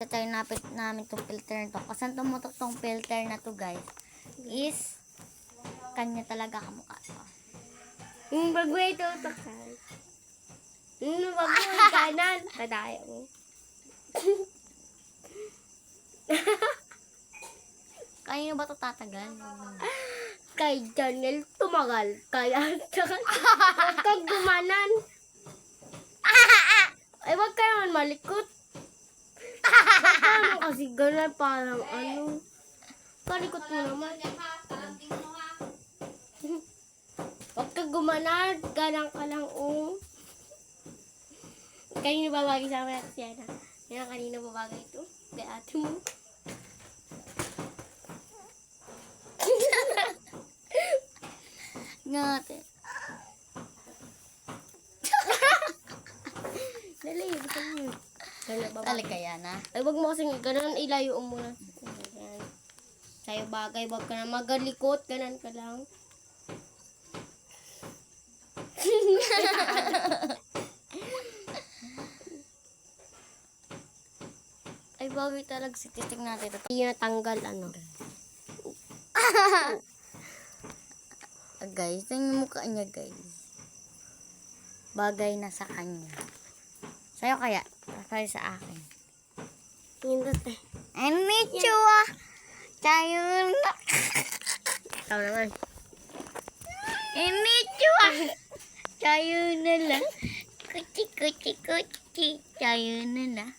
tayo napit namin tong filter na to. Kasi tumutok tong filter na to, guys, is kanya talaga kamukha to. Bago ito, takay. Bago kanan. Kadaya mo. Kanino ba to tatagal? Kay Janel tumagal. Kaya huwag kang gumanan. Ay, wag ka naman malikot. Wag ka naman kasi ganun parang ano. Palikot mo naman. Wag ka gumanan. Ganang ka lang, Kanino babagay sa amin at siya na? Yan, kanino babagay ito? Kay ate mo. Ngate. Dali, gusto mo. Talaga yan, ha? Ay, wag mo kasing ganun, ilayo mo muna. Ayan. Sa'yo bagay, wag ka na magalikot, ganun ka lang. Ay, bagay talaga si titig natin. Hindi na tanggal, ano. Guys, tingnan yung mukha niya, guys. Bagay na sa kanya. Sa'yo kaya? Sa'yo sa akin. Hindot eh. Konnichiwa! Tayo na. Ikaw naman. Konnichiwa! Tayo na lang. Kuchi, kuchi, kuchi. Tayo na lang.